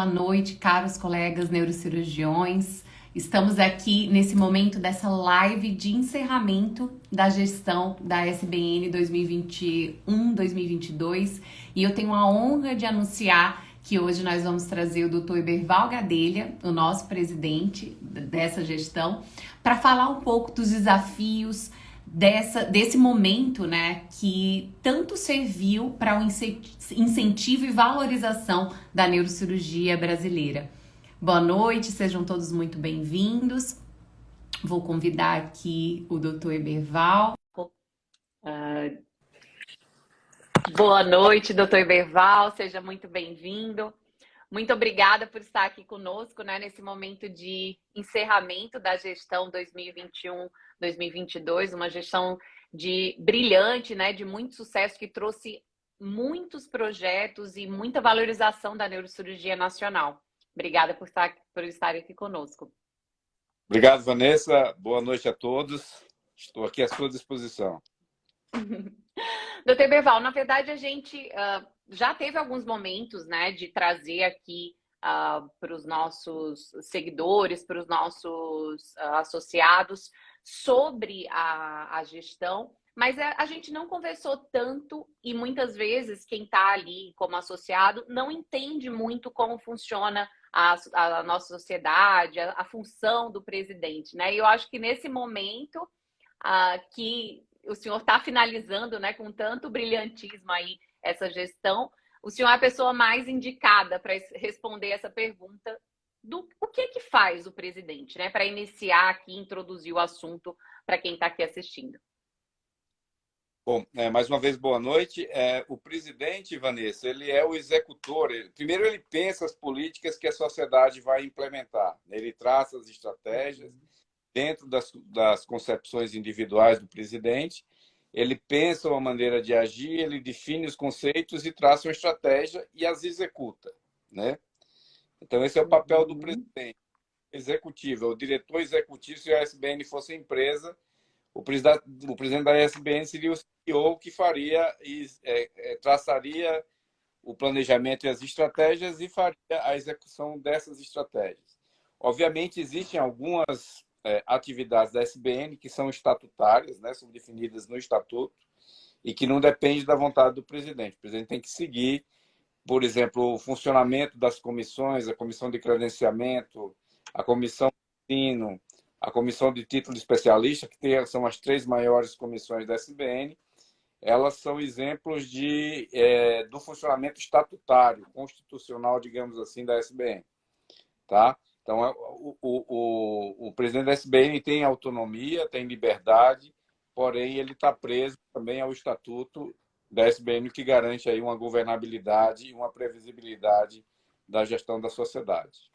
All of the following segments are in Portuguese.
Boa noite, caros colegas neurocirurgiões. Estamos aqui nesse momento dessa live de encerramento da gestão da SBN 2021-2022 e eu tenho a honra de anunciar que hoje nós vamos trazer o Dr. Iberval Gadelha, o nosso presidente dessa gestão, para falar um pouco dos desafios desse momento, né, que tanto serviu para o incentivo e valorização da neurocirurgia brasileira. Boa noite, sejam todos muito bem-vindos. Vou convidar aqui o Dr. Iberval. Boa noite, doutor Iberval, seja muito bem-vindo. Muito obrigada por estar aqui conosco, né, nesse momento de encerramento da gestão 2021-2022, uma gestão brilhante, né, de muito sucesso, que trouxe muitos projetos e muita valorização da neurocirurgia nacional. Obrigada por estar aqui conosco. Obrigado, Vanessa. Boa noite a todos. Estou aqui à sua disposição. Doutor Iberval, na verdade a gente já teve alguns momentos, né, de trazer aqui para os nossos seguidores, para os nossos associados, sobre a gestão, mas a gente não conversou tanto e muitas vezes quem está ali como associado não entende muito como funciona a nossa sociedade, a função do presidente, né? E eu acho que nesse momento que o senhor está finalizando, né, com tanto brilhantismo aí essa gestão, o senhor é a pessoa mais indicada para responder essa pergunta do o que faz o presidente, né, para iniciar aqui, introduzir o assunto para quem está aqui assistindo. Bom, mais uma vez, boa noite. O presidente, Vanessa, ele é o executor. Primeiro, ele pensa as políticas que a sociedade vai implementar. Ele traça as estratégias dentro das concepções individuais do presidente. Ele pensa uma maneira de agir, ele define os conceitos e traça uma estratégia e as executa, né? Então, esse é o papel do presidente executivo, é o diretor executivo. Se a SBN fosse empresa, o presidente da SBN seria o CEO, que faria e traçaria o planejamento e as estratégias e faria a execução dessas estratégias. Obviamente, existem algumas atividades da SBN que são estatutárias, né, são definidas no estatuto e que não dependem da vontade do presidente. O presidente tem que seguir, por exemplo, o funcionamento das comissões, a comissão de credenciamento, a comissão de ensino, a comissão de título de especialista, que são as três maiores comissões da SBN. Elas são exemplos do funcionamento estatutário, constitucional, digamos assim, da SBN. Tá? Então, o presidente da SBN tem autonomia, tem liberdade, porém ele está preso também ao estatuto da SBN, que garante aí uma governabilidade e uma previsibilidade da gestão da sociedade.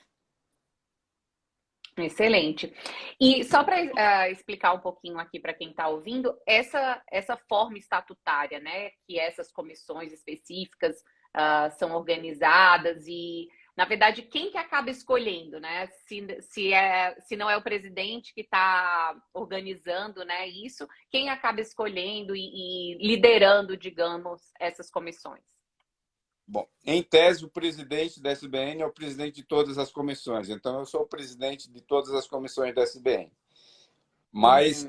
Excelente. E só para explicar um pouquinho aqui para quem está ouvindo, essa forma estatutária, né, que essas comissões específicas são organizadas e, na verdade, quem que acaba escolhendo, né? Se não é o presidente que está organizando, né, isso, quem acaba escolhendo e liderando, digamos, essas comissões? Bom, em tese, o presidente da SBN é o presidente de todas as comissões. Então, eu sou o presidente de todas as comissões da SBN. Mas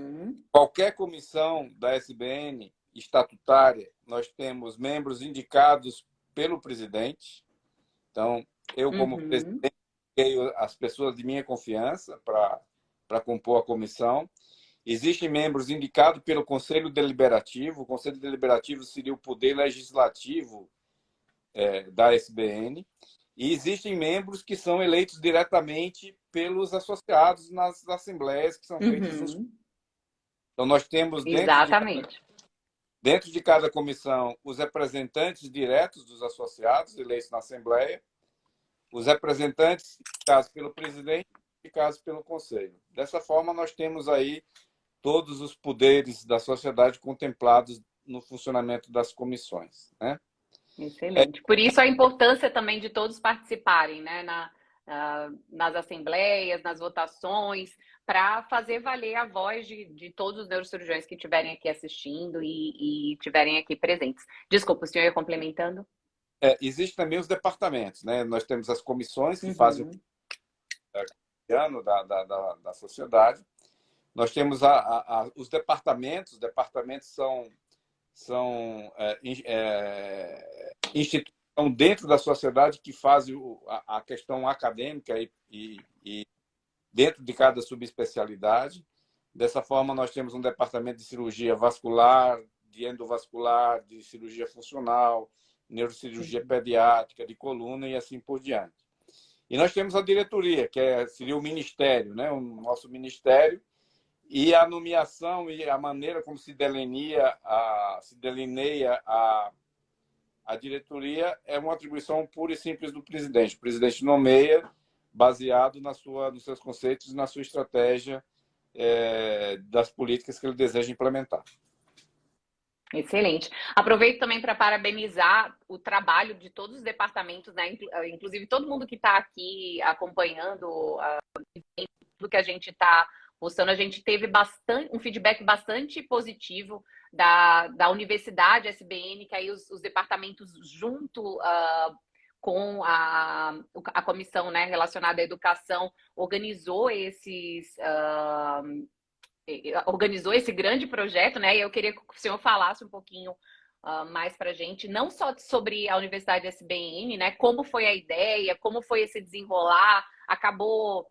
qualquer comissão da SBN estatutária, nós temos membros indicados pelo presidente. Então, eu, como presidente, tenho as pessoas de minha confiança para compor a comissão. Existem membros indicados pelo Conselho Deliberativo. O Conselho Deliberativo seria o poder legislativo da SBN, e existem membros que são eleitos diretamente pelos associados nas assembleias que são feitas. Então, nós temos dentro de cada comissão os representantes diretos dos associados eleitos na assembleia, os representantes indicados pelo presidente e indicados pelo conselho. Dessa forma, nós temos aí todos os poderes da sociedade contemplados no funcionamento das comissões, né? Excelente. Por isso a importância também de todos participarem, né, nas assembleias, nas votações, para fazer valer a voz de todos os neurocirurgiões que estiverem aqui assistindo e estiverem aqui presentes. Desculpa, o senhor ia complementando? existem também os departamentos, né? Nós temos as comissões que fazem o ano da sociedade. Nós temos os departamentos. Os departamentos são instituições dentro da sociedade que fazem a questão acadêmica e dentro de cada subespecialidade. Dessa forma, nós temos um departamento de cirurgia vascular, de endovascular, de cirurgia funcional, neurocirurgia pediátrica, de coluna e assim por diante. E nós temos a diretoria, que seria o ministério, né? O nosso ministério, e a nomeação e a maneira como se delineia a diretoria é uma atribuição pura e simples do presidente. O presidente nomeia baseado nos seus conceitos e na sua estratégia das políticas que ele deseja implementar. Excelente. Aproveito também para parabenizar o trabalho de todos os departamentos, né? Inclusive todo mundo que está aqui acompanhando tudo que a gente está postando. A gente teve um feedback bastante positivo da Universidade SBN, que aí os departamentos junto com a comissão, né, relacionada à educação organizou esse grande projeto, né? E eu queria que o senhor falasse um pouquinho mais para a gente, não só sobre a Universidade SBN, né? Como foi a ideia, como foi esse desenrolar, acabou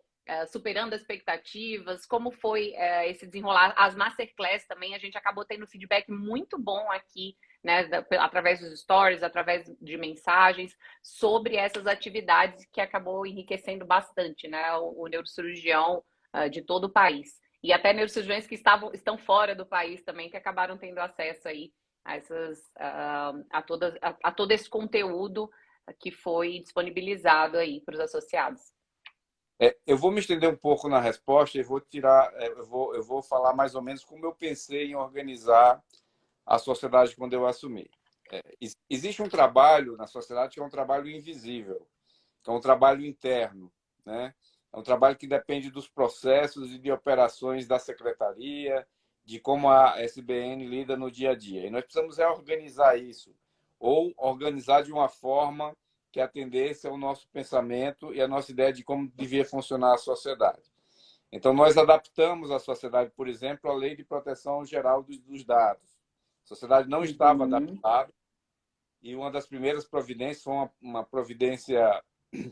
superando as expectativas, como foi esse desenrolar, as masterclass também, a gente acabou tendo feedback muito bom aqui, né? Através dos stories, através de mensagens, sobre essas atividades que acabou enriquecendo bastante, né? O neurocirurgião de todo o país. E até neurocirurgiões que estão fora do país também, que acabaram tendo acesso aí a todo esse conteúdo que foi disponibilizado aí para os associados. Eu vou me estender um pouco na resposta e eu vou falar mais ou menos como eu pensei em organizar a sociedade quando eu assumi. Existe um trabalho na sociedade que é um trabalho invisível, que é um trabalho interno, né? É um trabalho que depende dos processos e de operações da secretaria, de como a SBN lida no dia a dia. E nós precisamos organizar isso, ou organizar de uma forma que atendesse ao nosso pensamento e à nossa ideia de como devia funcionar a sociedade. Então, nós adaptamos a sociedade, por exemplo, à Lei de Proteção Geral dos Dados. A sociedade não estava adaptada e uma das primeiras providências foi uma providência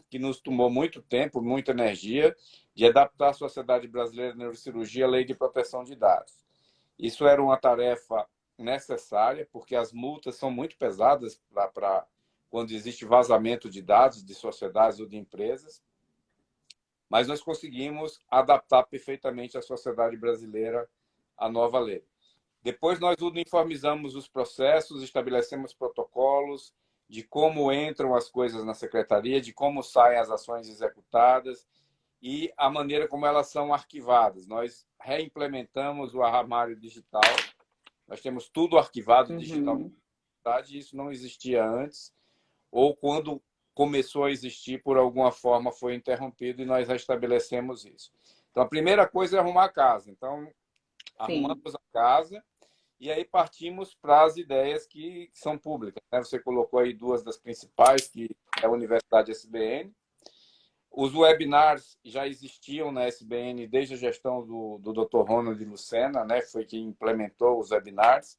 que nos tomou muito tempo, muita energia, de adaptar a Sociedade Brasileira de Neurocirurgia à Lei de Proteção de Dados. Isso era uma tarefa necessária, porque as multas são muito pesadas para quando existe vazamento de dados de sociedades ou de empresas, mas nós conseguimos adaptar perfeitamente a sociedade brasileira à nova lei. Depois nós uniformizamos os processos, estabelecemos protocolos de como entram as coisas na secretaria, de como saem as ações executadas e a maneira como elas são arquivadas. Nós reimplementamos o armário digital, nós temos tudo arquivado digitalmente, isso não existia antes, ou quando começou a existir, por alguma forma foi interrompido e nós restabelecemos isso. Então, a primeira coisa é arrumar a casa. Então, arrumamos a casa e aí partimos para as ideias que são públicas, né? Você colocou aí duas das principais, que é a Universidade SBN. Os webinars já existiam na SBN desde a gestão do Dr. Ronald Lucena, né? Foi quem implementou os webinars.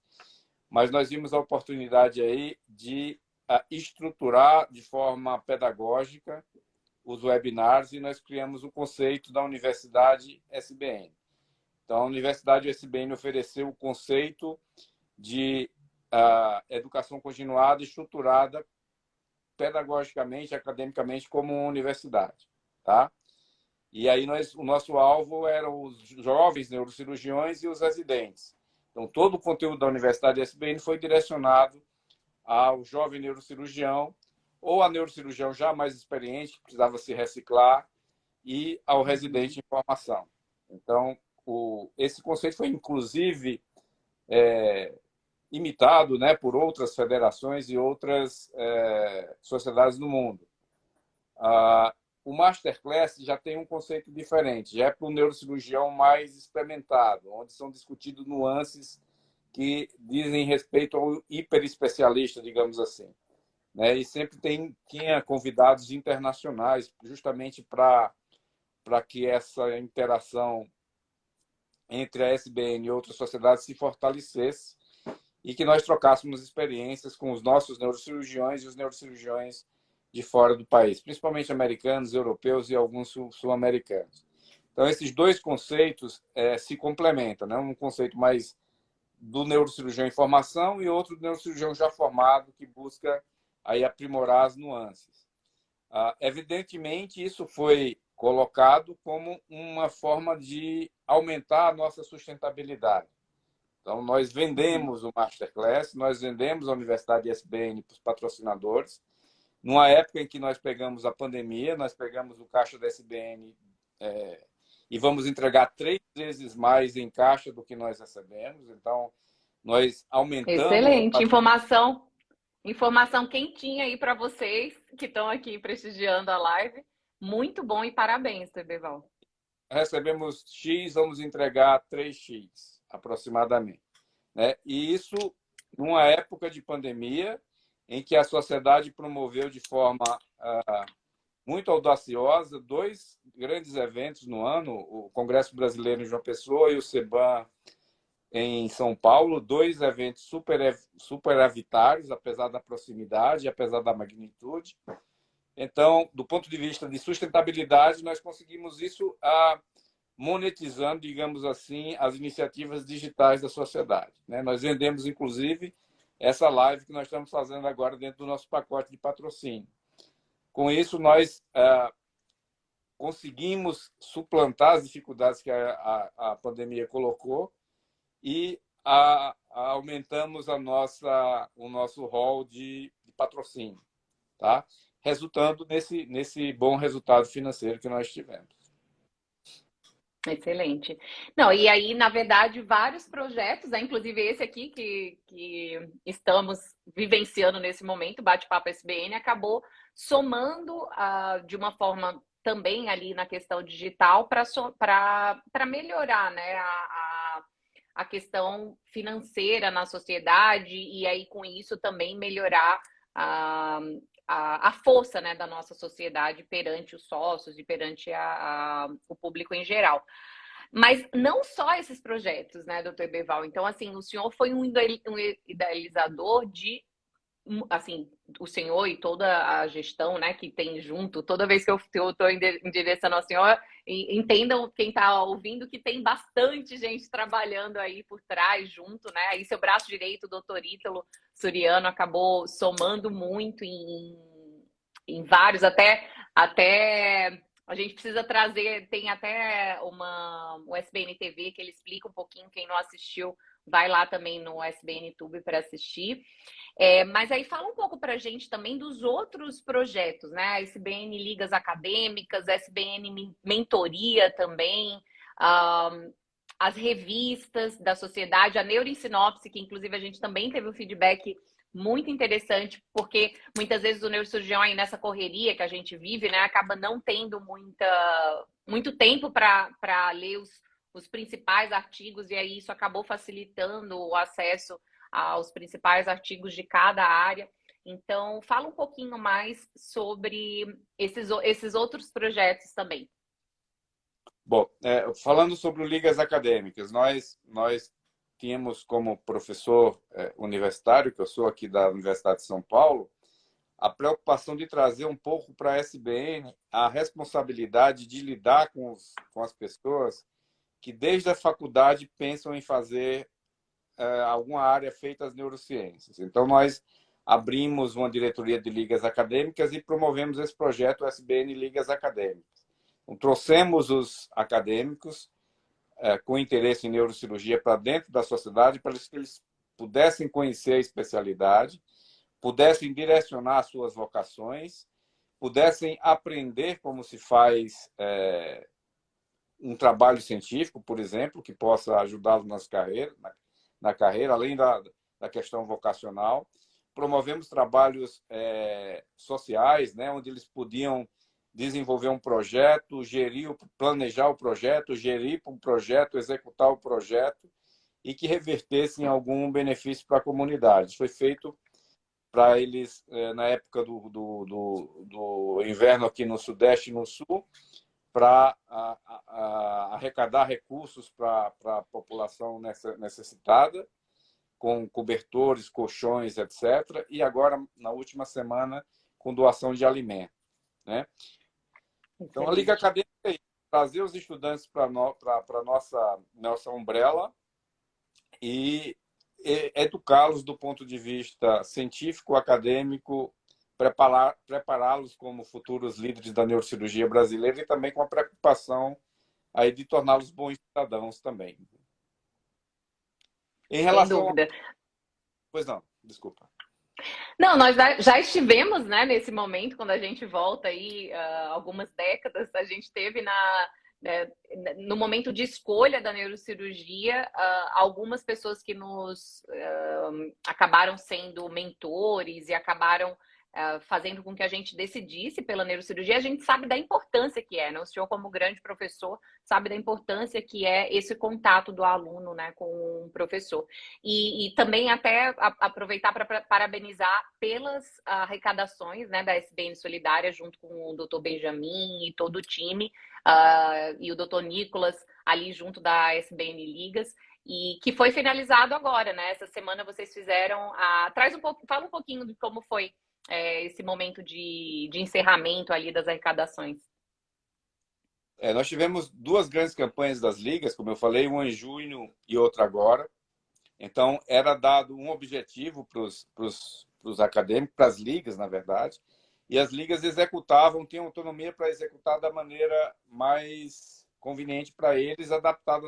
Mas nós vimos a oportunidade aí de estruturar de forma pedagógica os webinars e nós criamos o conceito da Universidade SBN. Então, a Universidade SBN ofereceu o conceito de educação continuada estruturada pedagogicamente, academicamente, como uma universidade. Tá? E aí o nosso alvo eram os jovens neurocirurgiões e os residentes. Então, todo o conteúdo da Universidade SBN foi direcionado ao jovem neurocirurgião ou a neurocirurgião já mais experiente, que precisava se reciclar, e ao residente em formação. Então, esse conceito foi, inclusive, imitado, né, por outras federações e outras sociedades no mundo. O Masterclass já tem um conceito diferente, já é para o neurocirurgião mais experimentado, onde são discutidos nuances que dizem respeito ao hiperespecialista, digamos assim. né? E sempre tinha convidados internacionais, justamente para que essa interação entre a SBN e outras sociedades se fortalecesse e que nós trocássemos experiências com os nossos neurocirurgiões e os neurocirurgiões de fora do país, principalmente americanos, europeus e alguns sul-americanos. Então, esses dois conceitos se complementam, né? Um conceito mais do neurocirurgião em formação e outro do neurocirurgião já formado, que busca aí aprimorar as nuances. Evidentemente, isso foi colocado como uma forma de aumentar a nossa sustentabilidade. Então, nós vendemos o Masterclass, nós vendemos a Universidade SBN para os patrocinadores. Numa época em que nós pegamos a pandemia, nós pegamos o caixa da SBN e vamos entregar 3 vezes mais em caixa do que nós recebemos. Então, nós aumentamos... Excelente. Informação quentinha aí para vocês que estão aqui prestigiando a live. Muito bom e parabéns, Beval. Recebemos X, vamos entregar 3X, aproximadamente, né? E isso numa época de pandemia, em que a sociedade promoveu de forma muito audaciosa 2 grandes eventos no ano, o Congresso Brasileiro em João Pessoa e o CEBAM em São Paulo, 2 eventos superavitários, apesar da proximidade, apesar da magnitude. Então, do ponto de vista de sustentabilidade, nós conseguimos isso monetizando, digamos assim, as iniciativas digitais da sociedade, né? Nós vendemos, inclusive, essa live que nós estamos fazendo agora dentro do nosso pacote de patrocínio. Com isso, nós conseguimos suplantar as dificuldades que a pandemia colocou e aumentamos o nosso rol de patrocínio, tá? Resultando nesse bom resultado financeiro que nós tivemos. Excelente. Não, e aí, na verdade, vários projetos, né? Inclusive esse aqui que estamos vivenciando nesse momento, Bate-Papo SBN, acabou somando de uma forma também ali na questão digital para melhorar, né, a questão financeira na sociedade e aí com isso também melhorar a força, né, da nossa sociedade perante os sócios e perante o público em geral. Mas não só esses projetos, né, doutor Beval? Então, assim, o senhor foi um idealizador de, assim, o senhor e toda a gestão, né, que tem junto, toda vez que eu estou endereçando ao senhor, entendam quem está ouvindo que tem bastante gente trabalhando aí por trás, junto, né? Aí seu braço direito, o doutor Ítalo Suriano, acabou somando muito em vários, até a gente precisa trazer, tem até o SBN TV que ele explica um pouquinho, quem não assistiu, vai lá também no SBN Tube para assistir. Mas aí fala um pouco para a gente também dos outros projetos, né? SBN Ligas Acadêmicas, SBN Mentoria também, as revistas da sociedade, a Neurosinopse, que inclusive a gente também teve um feedback muito interessante, porque muitas vezes o neurocirurgião aí nessa correria que a gente vive, né, acaba não tendo muito tempo para ler os principais artigos, e aí isso acabou facilitando o acesso aos principais artigos de cada área. Então, fala um pouquinho mais sobre esses outros projetos também. Bom, falando sobre o Ligas Acadêmicas, nós tínhamos como professor universitário, que eu sou aqui da Universidade de São Paulo, a preocupação de trazer um pouco para a SBN a responsabilidade de lidar com as pessoas que desde a faculdade pensam em fazer alguma área feita às neurociências. Então, nós abrimos uma diretoria de ligas acadêmicas e promovemos esse projeto SBN Ligas Acadêmicas. Então, trouxemos os acadêmicos com interesse em neurocirurgia para dentro da sociedade, para que eles pudessem conhecer a especialidade, pudessem direcionar suas vocações, pudessem aprender como se faz um trabalho científico, por exemplo, que possa ajudá-los na carreira, além da questão vocacional. Promovemos trabalhos sociais, né, onde eles podiam desenvolver um projeto, planejar o projeto, gerir o projeto, executar o projeto e que revertesse em algum benefício para a comunidade. Foi feito para eles, na época do inverno aqui no Sudeste e no Sul, para arrecadar recursos para a população necessitada, com cobertores, colchões, etc. E agora, na última semana, com doação de alimento, né? Então, a Liga Acadêmica é isso, trazer os estudantes para a nossa umbrella e educá-los do ponto de vista científico, acadêmico, prepará-los como futuros líderes da neurocirurgia brasileira e também com a preocupação aí de torná-los bons cidadãos também. Em relação Sem dúvida. Pois não, desculpa. Não, nós já estivemos, né, nesse momento, quando a gente volta aí algumas décadas, a gente teve no momento de escolha da neurocirurgia, algumas pessoas que nos acabaram sendo mentores e acabaram fazendo com que a gente decidisse pela neurocirurgia. A gente sabe da importância que é, né? O senhor, como grande professor, sabe da importância que é esse contato do aluno, né, com o professor. E também até aproveitar para parabenizar pelas arrecadações, né, da SBN Solidária, junto com o Dr. Benjamin e todo o time, e o Dr. Nicolas ali junto da SBN Ligas, e que foi finalizado agora, né? Essa semana vocês fizeram fala um pouquinho de como foi esse momento de encerramento ali das arrecadações. Nós tivemos duas grandes campanhas das ligas, como eu falei, uma em junho e outra agora. Então, era dado um objetivo para os acadêmicos, para as ligas, na verdade, e as ligas executavam, tinham autonomia para executar da maneira mais conveniente para eles, adaptada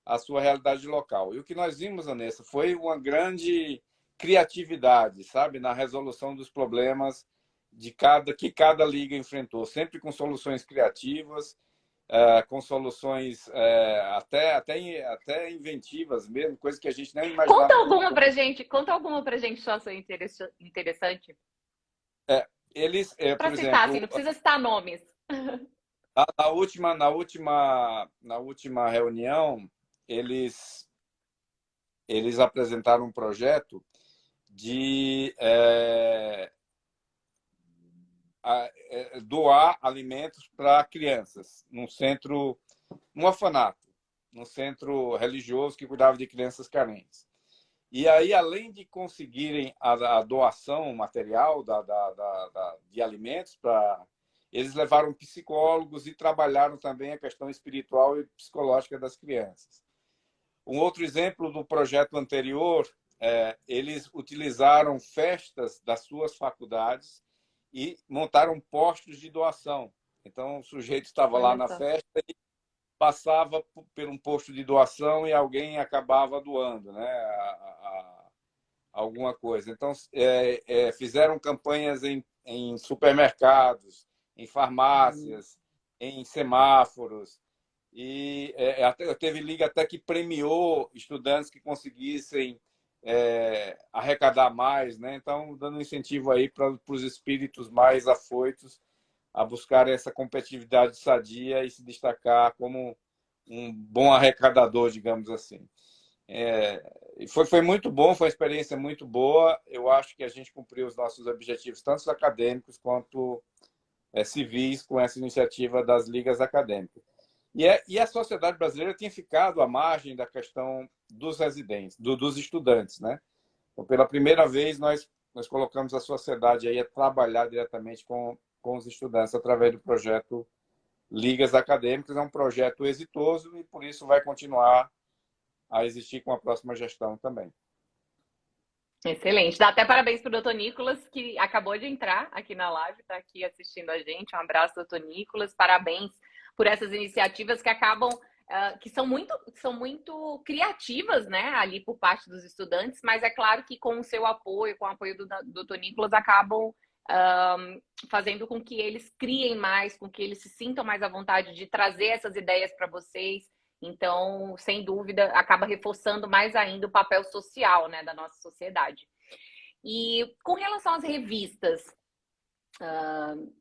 à sua realidade local. E o que nós vimos, Vanessa, foi uma grande criatividade, sabe, na resolução dos problemas que cada liga enfrentou, sempre com soluções criativas, com soluções até inventivas mesmo, coisas que a gente nem imaginava. Conta alguma pra gente só interessante. Eles, para por citar, exemplo, assim, não precisa citar nomes. Na última reunião, eles apresentaram um projeto de doar alimentos para crianças num orfanato, num centro religioso que cuidava de crianças carentes. E aí, além de conseguirem a doação material de alimentos, eles levaram psicólogos e trabalharam também a questão espiritual e psicológica das crianças. Um outro exemplo do projeto anterior, eles utilizaram festas das suas faculdades e montaram postos de doação. Então, o sujeito estava lá na festa e passava por um posto de doação e alguém acabava doando, né, alguma coisa. Então, fizeram campanhas em supermercados, em farmácias, em semáforos. E teve liga até que premiou estudantes que conseguissem arrecadar mais, né? Então, dando incentivo aí para os espíritos mais afoitos a buscar essa competitividade sadia e se destacar como um bom arrecadador, digamos assim. Foi muito bom, foi uma experiência muito boa. Eu acho que a gente cumpriu os nossos objetivos, tanto acadêmicos quanto civis, com essa iniciativa das ligas acadêmicas. E a sociedade brasileira tinha ficado à margem da questão dos residentes, dos estudantes, né? Então, pela primeira vez, nós colocamos a sociedade aí a trabalhar diretamente com os estudantes através do projeto Ligas Acadêmicas. É um projeto exitoso e, por isso, vai continuar a existir com a próxima gestão também. Excelente. Dá até parabéns para o doutor Nicolas, que acabou de entrar aqui na live, está aqui assistindo a gente. Um abraço, doutor Nicolas. Parabéns por essas iniciativas que acabam, que são muito criativas, né, ali por parte dos estudantes, mas é claro que com o seu apoio, com o apoio do doutor Nicolas, acabam fazendo com que eles criem mais, com que eles se sintam mais à vontade de trazer essas ideias para vocês. Então, sem dúvida, acaba reforçando mais ainda o papel social, né, da nossa sociedade. E com relação às revistas,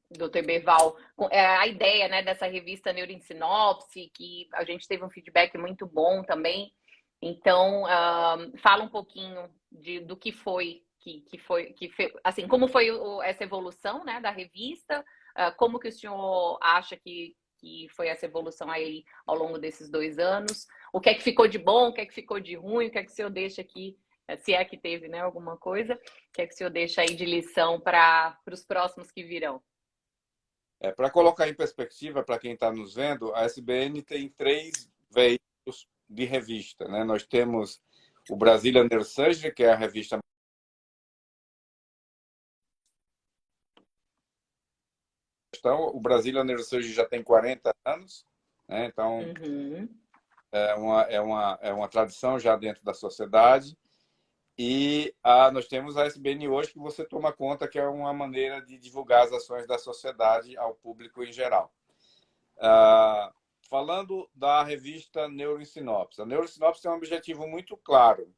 doutor Eberval, a ideia, né, dessa revista Neurosinopse, que a gente teve um feedback muito bom também. Então, fala um pouquinho do que foi assim, como foi essa evolução, né, da revista? Como que o senhor acha que foi essa evolução aí ao longo desses 2 anos? O que é que ficou de bom, o que é que ficou de ruim, o que é que o senhor deixa aqui, se é que teve, né, alguma coisa, o que é que o senhor deixa aí de lição para os próximos que virão? Para colocar em perspectiva, para quem está nos vendo, a SBN tem 3 veículos de revista, né? Nós temos o Brazilian Neurosurgery, que é a revista. Então, o Brazilian Neurosurgery já tem 40 anos, né? Então, Uhum. é uma tradição já dentro da sociedade. E nós temos a SBN hoje, que você toma conta que é uma maneira de divulgar as ações da sociedade ao público em geral. Falando da revista Neurosinopse. A Neurosinopse tem um objetivo muito claro.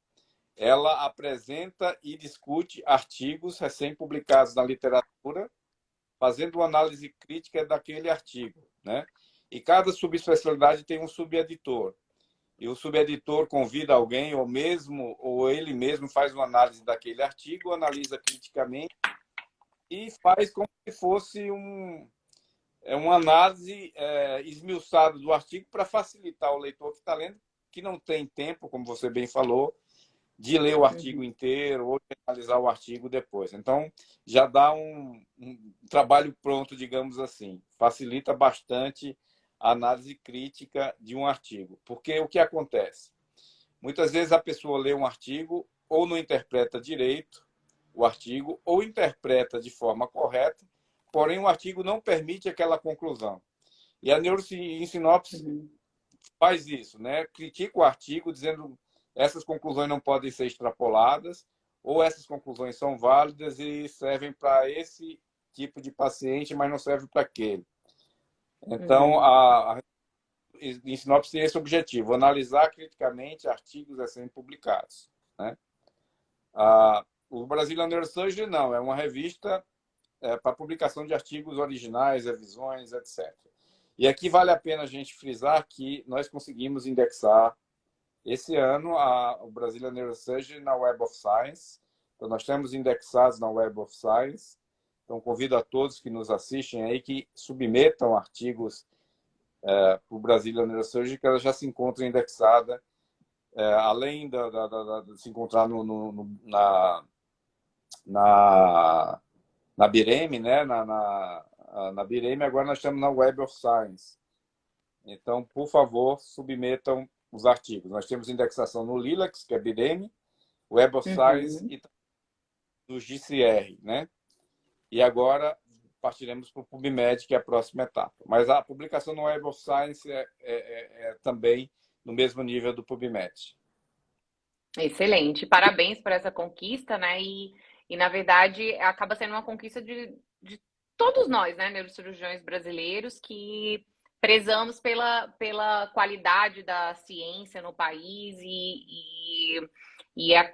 Ela apresenta e discute artigos recém-publicados na literatura, fazendo uma análise crítica daquele artigo, né? E cada subespecialidade tem um subeditor. E o subeditor convida alguém, ou ele mesmo faz uma análise daquele artigo, analisa criticamente e faz como se fosse uma análise esmiuçada do artigo para facilitar o leitor que está lendo, que não tem tempo, como você bem falou, de ler o artigo inteiro ou de analisar o artigo depois. Então, já dá um trabalho pronto, digamos assim. Facilita bastante a análise crítica de um artigo. Porque o que acontece? Muitas vezes a pessoa lê um artigo ou não interpreta direito o artigo, ou interpreta de forma correta, porém o artigo não permite aquela conclusão. E a Neurosinopse faz isso, né? Critica o artigo dizendo essas conclusões não podem ser extrapoladas, ou essas conclusões são válidas e servem para esse tipo de paciente, mas não servem para aquele. Então, a Sinopse tem esse objetivo, analisar criticamente artigos recém-publicados, né? O Brazilian Neurosurgery não, é uma revista para publicação de artigos originais, revisões, etc. E aqui vale a pena a gente frisar que nós conseguimos indexar esse ano o Brazilian Neurosurgery na Web of Science. Então, nós temos indexados na Web of Science. Então, convido a todos que nos assistem aí que submetam artigos para o Brazilian Neurosurgery, que ela já se encontra indexada, além de se encontrar na BIREM, né? Na BIREM, agora nós estamos na Web of Science. Então, por favor, submetam os artigos. Nós temos indexação no Lilacs, que é BIREM, Web of Science e no JCR, né? E agora partiremos para o PubMed, que é a próxima etapa. Mas a publicação no Web of Science é também no mesmo nível do PubMed. Excelente. Parabéns por essa conquista, né? E na verdade, acaba sendo uma conquista de todos nós, né, neurocirurgiões brasileiros, que prezamos pela qualidade da ciência no país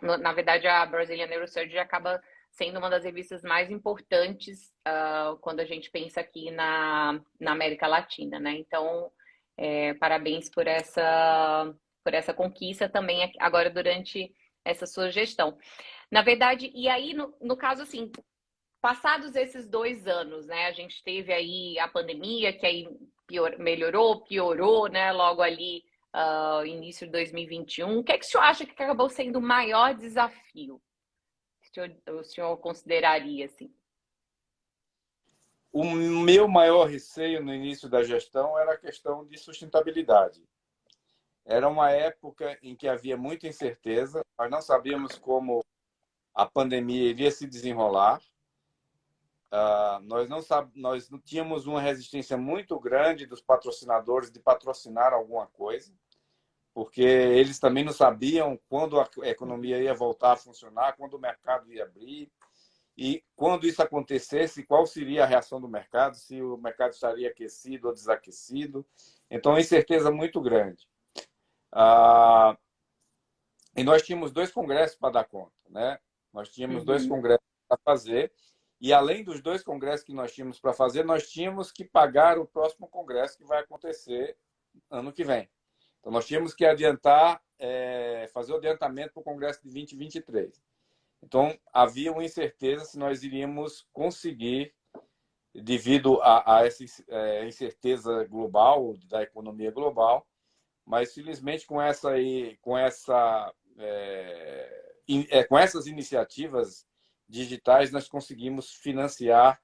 na verdade, a Brazilian Neurosurgery acaba sendo uma das revistas mais importantes quando a gente pensa aqui na América Latina, né? Então, parabéns por essa conquista também agora durante essa sua gestão. Na verdade, e aí, no caso, assim, passados esses 2 anos, né? A gente teve aí a pandemia, que aí piorou, né? Logo ali, início de 2021. O que é que o senhor acha que acabou sendo o maior desafio? O senhor consideraria, assim? O meu maior receio no início da gestão era a questão de sustentabilidade. Era uma época em que havia muita incerteza, nós não sabíamos como a pandemia iria se desenrolar. Nós não tínhamos uma resistência muito grande dos patrocinadores de patrocinar alguma coisa, porque eles também não sabiam quando a economia ia voltar a funcionar, quando o mercado ia abrir, e quando isso acontecesse, qual seria a reação do mercado, se o mercado estaria aquecido ou desaquecido. Então, uma incerteza muito grande. E nós tínhamos 2 congressos para dar conta, né? Nós tínhamos 2 congressos para fazer, e além dos 2 congressos que nós tínhamos para fazer, nós tínhamos que pagar o próximo congresso que vai acontecer ano que vem. Então, nós tínhamos que fazer o adiantamento para o congresso de 2023. Então, havia uma incerteza se nós iríamos conseguir, devido a essa incerteza global, da economia global, mas, felizmente, com essas iniciativas digitais, nós conseguimos financiar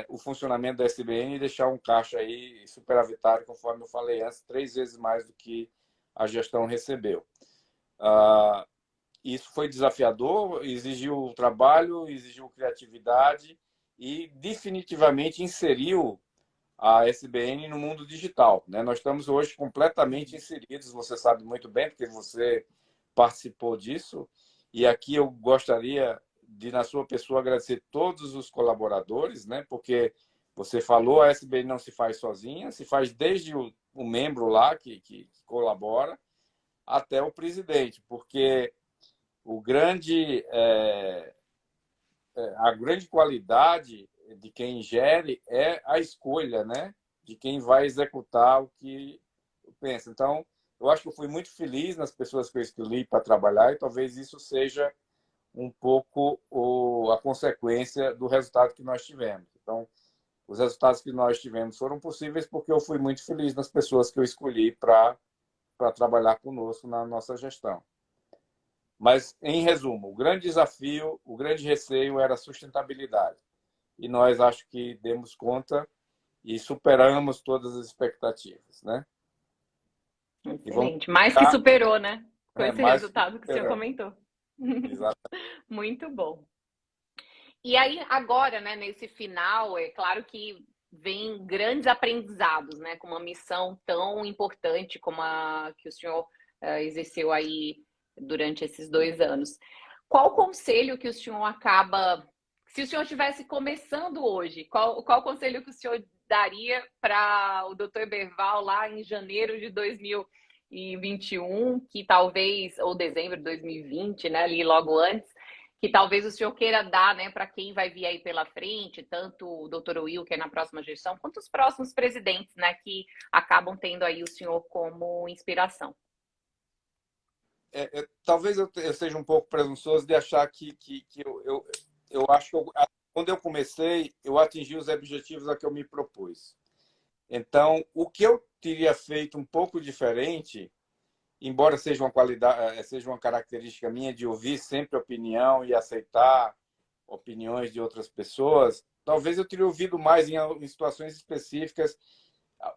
o funcionamento da SBN e deixar um caixa aí superavitário, conforme eu falei antes, 3 vezes mais do que a gestão recebeu. Isso foi desafiador, exigiu trabalho, exigiu criatividade e definitivamente inseriu a SBN no mundo digital, né? Nós estamos hoje completamente inseridos, você sabe muito bem, porque você participou disso. E aqui eu gostaria de, na sua pessoa, agradecer todos os colaboradores, né? Porque você falou, a SBN não se faz sozinha, se faz desde o membro lá que colabora até o presidente, porque a grande qualidade de quem gere é a escolha, né? De quem vai executar o que pensa. Então, eu acho que eu fui muito feliz nas pessoas que eu escolhi para trabalhar e talvez isso seja um pouco a consequência do resultado que nós tivemos. Então, os resultados que nós tivemos foram possíveis porque eu fui muito feliz nas pessoas que eu escolhi para trabalhar conosco na nossa gestão. Mas, em resumo, o grande desafio, o grande receio era a sustentabilidade. E nós acho que demos conta e superamos todas as expectativas, né? Excelente. Mais que superou, né? Com esse mais resultado que o senhor comentou. Exatamente. Muito bom. E aí, agora, né, nesse final, é claro que vem grandes aprendizados, né? Com uma missão tão importante como a que o senhor exerceu aí durante esses 2 anos. Qual conselho que o senhor acaba... Se o senhor estivesse começando hoje, qual conselho que o senhor daria para o Dr. Eberval lá em janeiro de 2021, que talvez, ou dezembro de 2020, né, ali logo antes, que talvez o senhor queira dar, né, para quem vai vir aí pela frente, tanto o Dr. Will, que é na próxima gestão, quanto os próximos presidentes, né, que acabam tendo aí o senhor como inspiração? Talvez eu seja um pouco presunçoso de achar que eu acho que quando eu comecei, eu atingi os objetivos a que eu me propus. Então, o que eu teria feito um pouco diferente, embora seja uma qualidade, seja uma característica minha de ouvir sempre opinião e aceitar opiniões de outras pessoas, talvez eu teria ouvido mais em situações específicas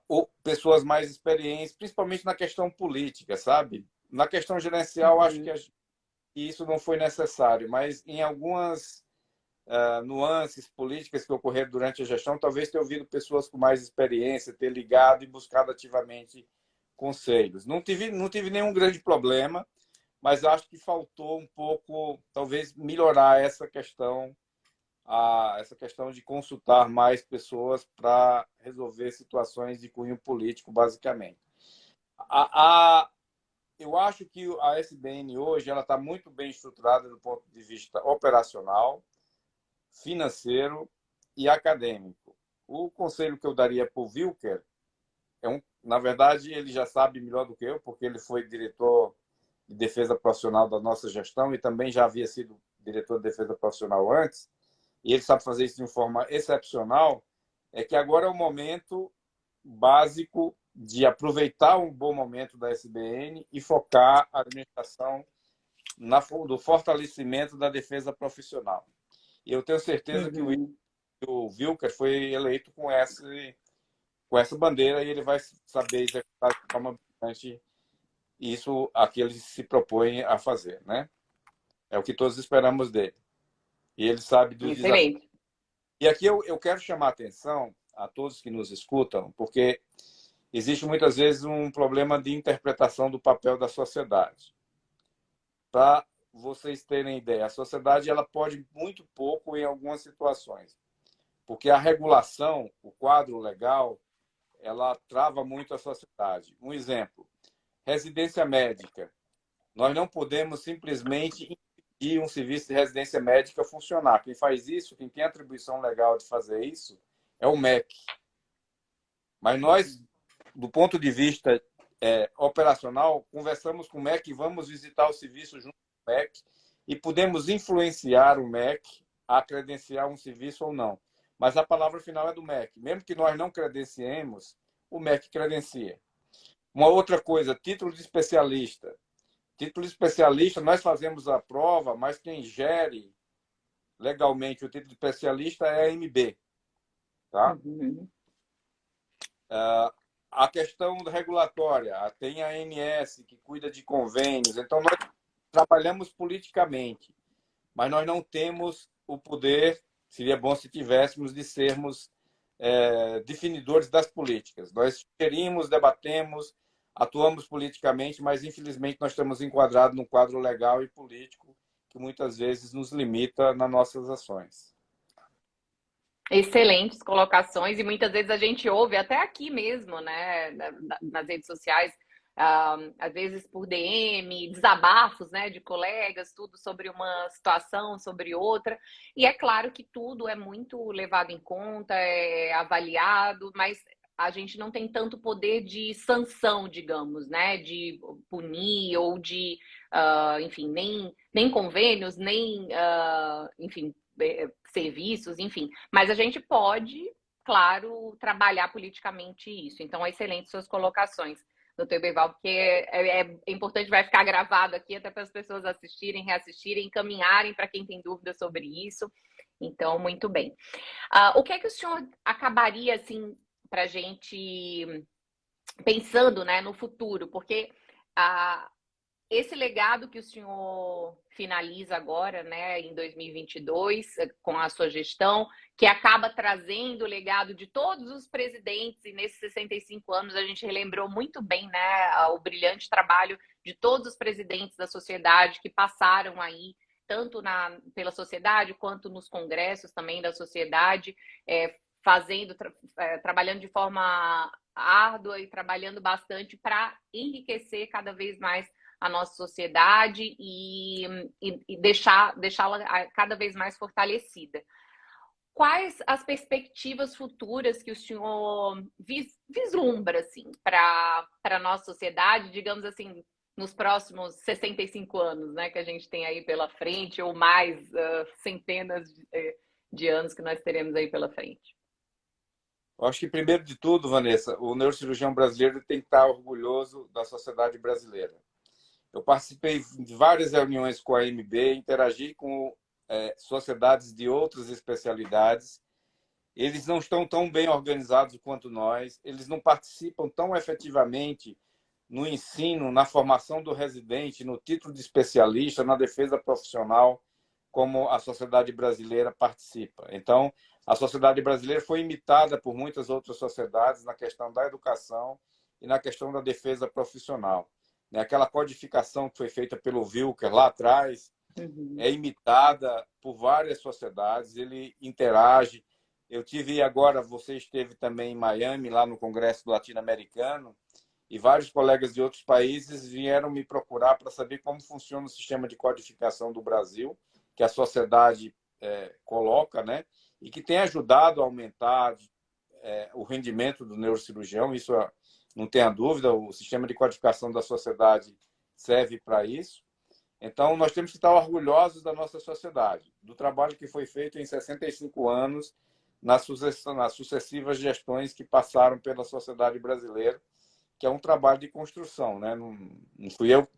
ou pessoas mais experientes, principalmente na questão política, sabe? Na questão gerencial, acho que isso não foi necessário, mas em algumas nuances políticas que ocorreram durante a gestão, talvez ter ouvido pessoas com mais experiência, ter ligado e buscado ativamente conselhos. Não tive nenhum grande problema, mas acho que faltou um pouco, talvez, melhorar essa questão de consultar mais pessoas para resolver situações de cunho político, basicamente. Eu acho que a SBN hoje ela está muito bem estruturada do ponto de vista operacional, financeiro e acadêmico. O conselho que eu daria para o Wilker na verdade, ele já sabe melhor do que eu, porque ele foi diretor de defesa profissional da nossa gestão e também já havia sido diretor de defesa profissional antes, e ele sabe fazer isso de uma forma excepcional, é que agora é o momento básico de aproveitar um bom momento da SBN e focar a administração do fortalecimento da defesa profissional. E eu tenho certeza que o Wilker foi eleito com essa bandeira e ele vai saber executar de forma brilhante isso a que ele se propõe a fazer, né? É o que todos esperamos dele. E ele sabe dos desafios. E aqui eu quero chamar a atenção a todos que nos escutam, porque existe muitas vezes um problema de interpretação do papel da sociedade. Para vocês terem ideia, a sociedade ela pode muito pouco em algumas situações, porque a regulação, o quadro legal, ela trava muito a sociedade. Um exemplo, residência médica. Nós não podemos simplesmente impedir um serviço de residência médica funcionar. Quem faz isso, quem tem atribuição legal de fazer isso, é o MEC. Mas nós, do ponto de vista operacional, conversamos com o MEC e vamos visitar o serviço junto com o MEC e podemos influenciar o MEC a credenciar um serviço ou não. Mas a palavra final é do MEC. Mesmo que nós não credenciemos, o MEC credencia. Uma outra coisa, título de especialista. Título de especialista, nós fazemos a prova, mas quem gere legalmente o título de especialista é a AMB. Tá? Uhum. A questão regulatória, tem a ANS, que cuida de convênios. Então, nós trabalhamos politicamente, mas nós não temos o poder, seria bom se tivéssemos, de sermos definidores das políticas. Nós sugerimos, debatemos, atuamos politicamente, mas, infelizmente, nós estamos enquadrados num quadro legal e político que muitas vezes nos limita nas nossas ações. Excelentes colocações, e muitas vezes a gente ouve, até aqui mesmo, né, nas redes sociais, às vezes por DM, desabafos, né, de colegas, tudo sobre uma situação, sobre outra, e é claro que tudo é muito levado em conta, é avaliado, mas a gente não tem tanto poder de sanção, digamos, né, de punir ou de, enfim, nem convênios, nem, enfim, serviços, enfim. Mas a gente pode, claro, trabalhar politicamente isso. Então, é excelente suas colocações, doutor Iberval, porque é importante, vai ficar gravado aqui até para as pessoas assistirem, reassistirem, encaminharem para quem tem dúvidas sobre isso. Então, muito bem. O que é que o senhor acabaria, assim, para a gente, pensando, né, no futuro? Porque esse legado que o senhor finaliza agora, né, em 2022, com a sua gestão, que acaba trazendo o legado de todos os presidentes, e nesses 65 anos a gente relembrou muito bem, né, o brilhante trabalho de todos os presidentes da sociedade que passaram aí, tanto pela sociedade, quanto nos congressos também da sociedade, trabalhando de forma árdua e trabalhando bastante para enriquecer cada vez mais a nossa sociedade e deixá-la cada vez mais fortalecida. Quais as perspectivas futuras que o senhor vislumbra, assim, para a nossa sociedade, digamos assim, nos próximos 65 anos, né, que a gente tem aí pela frente, ou mais centenas de anos que nós teremos aí pela frente? Eu acho que, primeiro de tudo, Vanessa, o neurocirurgião brasileiro tem que estar orgulhoso da sociedade brasileira. Eu participei de várias reuniões com a AMB, interagi com sociedades de outras especialidades. Eles não estão tão bem organizados quanto nós, eles não participam tão efetivamente no ensino, na formação do residente, no título de especialista, na defesa profissional, como a sociedade brasileira participa. Então, a sociedade brasileira foi imitada por muitas outras sociedades na questão da educação e na questão da defesa profissional. Aquela codificação que foi feita pelo Wilker lá atrás é imitada por várias sociedades, ele interage. Eu tive agora, você esteve também em Miami, lá no Congresso Latino-Americano, e vários colegas de outros países vieram me procurar para saber como funciona o sistema de codificação do Brasil, que a sociedade coloca, né? E que tem ajudado a aumentar o rendimento do neurocirurgião, isso não tenha dúvida, o sistema de codificação da sociedade serve para isso. Então, nós temos que estar orgulhosos da nossa sociedade, do trabalho que foi feito em 65 anos, nas sucessivas gestões que passaram pela sociedade brasileira, que é um trabalho de construção, né? Não fui eu,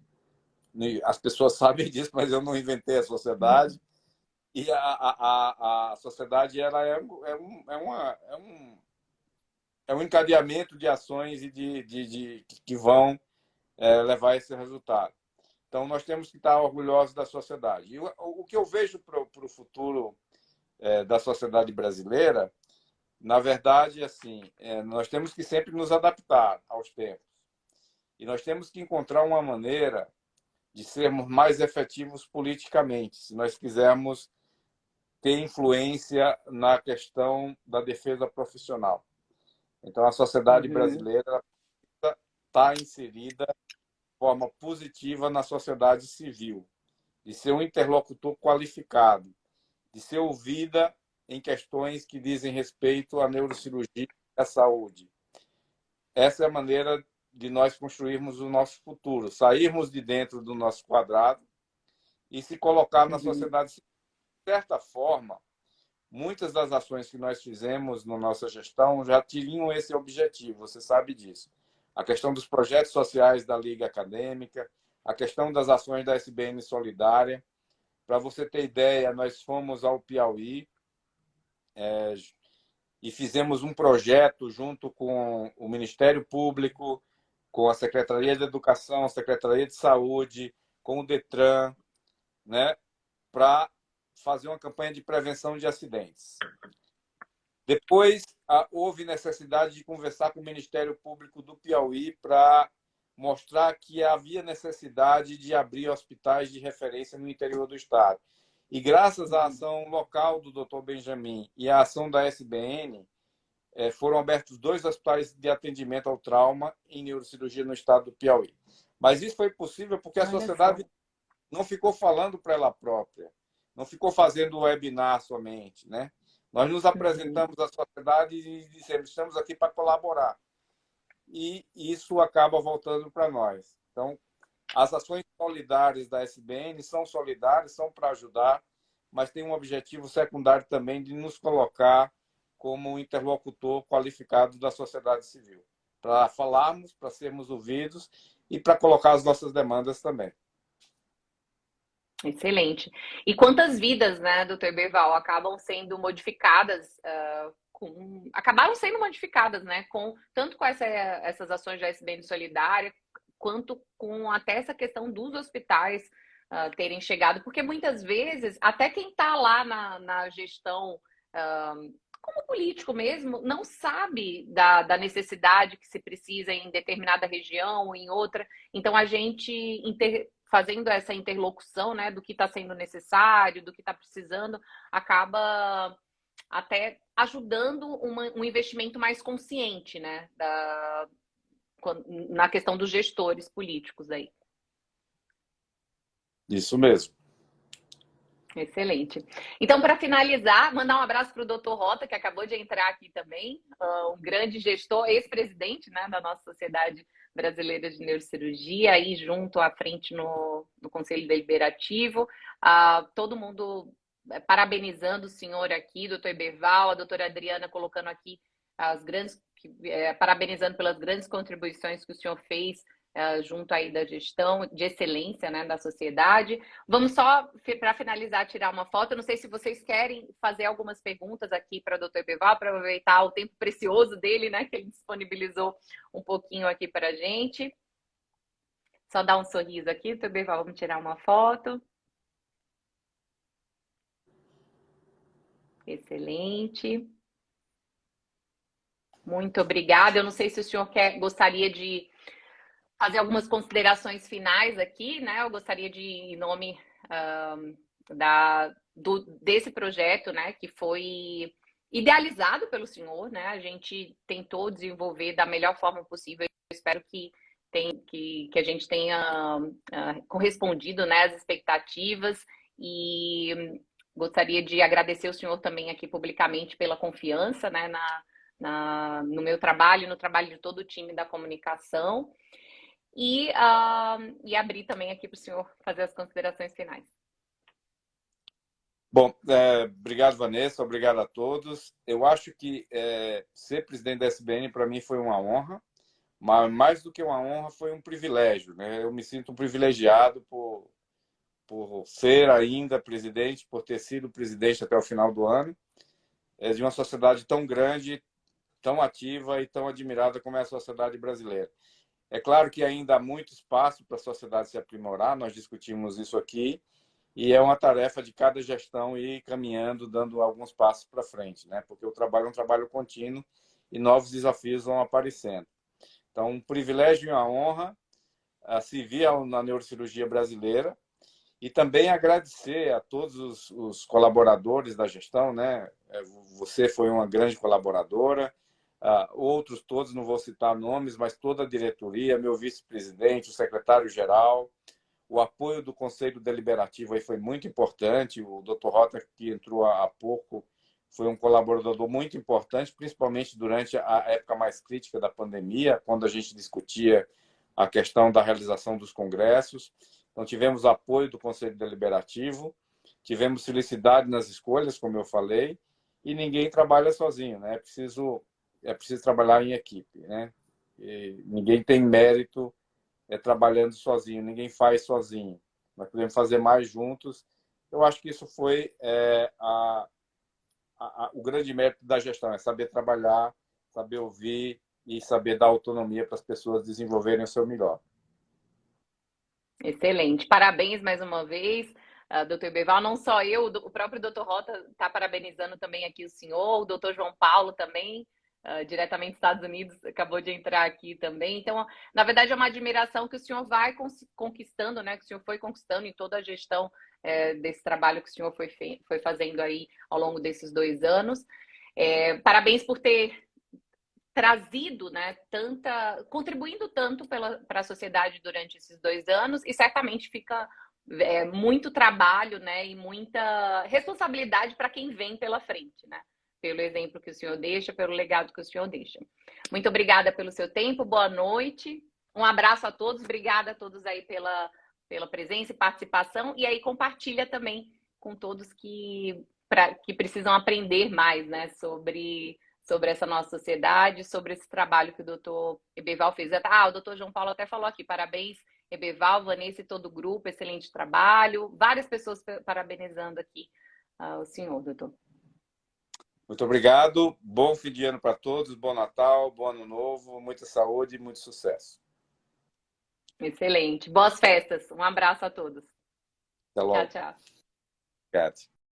as pessoas sabem disso, mas eu não inventei a sociedade. E a sociedade ela é um encadeamento de ações e que vão levar a esse resultado. Então, nós temos que estar orgulhosos da sociedade. E o que eu vejo para o futuro da sociedade brasileira, na verdade, assim, nós temos que sempre nos adaptar aos tempos. E nós temos que encontrar uma maneira de sermos mais efetivos politicamente, se nós quisermos ter influência na questão da defesa profissional. Então, a sociedade brasileira está inserida de forma positiva na sociedade civil, de ser um interlocutor qualificado, de ser ouvida em questões que dizem respeito à neurocirurgia e à saúde. Essa é a maneira de nós construirmos o nosso futuro, sairmos de dentro do nosso quadrado e se colocar na Uhum. sociedade. De certa forma, muitas das ações que nós fizemos na nossa gestão já tinham esse objetivo, você sabe disso. A questão dos projetos sociais da Liga Acadêmica, a questão das ações da SBN Solidária. Para você ter ideia, nós fomos ao Piauí e fizemos um projeto junto com o Ministério Público, com a Secretaria de Educação, a Secretaria de Saúde, com o Detran, né, para fazer uma campanha de prevenção de acidentes. Depois, houve necessidade de conversar com o Ministério Público do Piauí para mostrar que havia necessidade de abrir hospitais de referência no interior do estado. E graças à ação local do Dr. Benjamin e à ação da SBN, foram abertos 2 hospitais de atendimento ao trauma em neurocirurgia no estado do Piauí. Mas isso foi possível porque a sociedade não ficou falando para ela própria, não ficou fazendo webinar somente, né? Nós nos apresentamos à sociedade e dissemos, estamos aqui para colaborar. E isso acaba voltando para nós. Então, as ações solidárias da SBN são solidárias, são para ajudar, mas tem um objetivo secundário também de nos colocar como um interlocutor qualificado da sociedade civil, para falarmos, para sermos ouvidos e para colocar as nossas demandas também. Excelente. E quantas vidas, né, doutor Berval, acabam sendo modificadas, acabaram sendo modificadas, né, tanto com essas ações da SBN Solidária, quanto com até essa questão dos hospitais terem chegado, porque muitas vezes, até quem está lá na gestão, como político mesmo, não sabe da necessidade que se precisa em determinada região ou em outra. Então, a gente fazendo essa interlocução, né, do que está sendo necessário, do que está precisando, acaba até ajudando um investimento mais consciente, né, na questão dos gestores políticos aí. Isso mesmo. Excelente. Então, para finalizar, mandar um abraço para o Dr. Rota, que acabou de entrar aqui também, um grande gestor, ex-presidente, né, da nossa Sociedade Brasileira de Neurocirurgia, aí junto à frente no Conselho Deliberativo. Todo mundo parabenizando o senhor aqui, doutor Berval, a doutora Adriana colocando aqui parabenizando pelas grandes contribuições que o senhor fez junto aí da gestão de excelência, né, da sociedade. Vamos só, para finalizar, tirar uma foto. Não sei se vocês querem fazer algumas perguntas aqui para o doutor Berval, para aproveitar o tempo precioso dele, né, que ele disponibilizou um pouquinho aqui para a gente. Só dar um sorriso aqui, doutor Berval, vamos tirar uma foto. Excelente. Muito obrigada. Eu não sei se o senhor gostaria de fazer algumas considerações finais aqui, né? Eu gostaria de, em nome desse projeto, né, que foi idealizado pelo senhor, né? A gente tentou desenvolver da melhor forma possível. Eu espero que a gente tenha correspondido, né, às expectativas, e gostaria de agradecer o senhor também aqui publicamente pela confiança, né, no meu trabalho, no trabalho de todo o time da comunicação, e abrir também aqui para o senhor fazer as considerações finais. Bom, obrigado, Vanessa, obrigado a todos. Eu acho que ser presidente da SBN para mim foi uma honra, mas mais do que uma honra foi um privilégio, né? Eu me sinto privilegiado por ser ainda presidente, por ter sido presidente até o final do ano, de uma sociedade tão grande, tão ativa e tão admirada como é a sociedade brasileira. É claro que ainda há muito espaço para a sociedade se aprimorar, nós discutimos isso aqui, e é uma tarefa de cada gestão ir caminhando, dando alguns passos para frente, né? Porque o trabalho é um trabalho contínuo e novos desafios vão aparecendo. Então, um privilégio e uma honra servir na neurocirurgia brasileira, e também agradecer a todos os colaboradores da gestão, né? Você foi uma grande colaboradora, outros todos, não vou citar nomes, mas toda a diretoria, meu vice-presidente, o secretário-geral, o apoio do Conselho Deliberativo aí foi muito importante. O Dr. Rota, que entrou há pouco, foi um colaborador muito importante, principalmente durante a época mais crítica da pandemia, quando a gente discutia a questão da realização dos congressos. Então, tivemos apoio do Conselho Deliberativo, tivemos felicidade nas escolhas, como eu falei, e ninguém trabalha sozinho, né? É preciso trabalhar em equipe, né? E ninguém tem mérito trabalhando sozinho, ninguém faz sozinho. Nós podemos fazer mais juntos. Eu acho que isso foi o grande mérito da gestão, é saber trabalhar, saber ouvir e saber dar autonomia para as pessoas desenvolverem o seu melhor. Excelente. Parabéns mais uma vez, doutor Iberval. Não só eu, o próprio doutor Rota está parabenizando também aqui o senhor, o doutor João Paulo também, diretamente dos Estados Unidos, acabou de entrar aqui também. Então, na verdade, é uma admiração que o senhor vai conquistando, né? Que o senhor foi conquistando em toda a gestão desse trabalho que o senhor foi fazendo aí ao longo desses 2 anos. Parabéns por ter trazido, né, contribuindo tanto para a sociedade durante esses 2 anos, e certamente fica muito trabalho, né, e muita responsabilidade para quem vem pela frente, né, pelo exemplo que o senhor deixa, pelo legado que o senhor deixa. Muito obrigada pelo seu tempo, boa noite, um abraço a todos, obrigada a todos aí pela presença e participação, e aí compartilha também com todos que precisam aprender mais, né, sobre essa nossa sociedade, sobre esse trabalho que o doutor Eberval fez. O doutor João Paulo até falou aqui, parabéns, Eberval, Vanessa e todo o grupo, excelente trabalho. Várias pessoas parabenizando aqui o senhor, doutor. Muito obrigado, bom fim de ano para todos, bom Natal, bom Ano Novo, muita saúde e muito sucesso. Excelente, boas festas, um abraço a todos. Até logo. Tchau, tchau. Obrigado.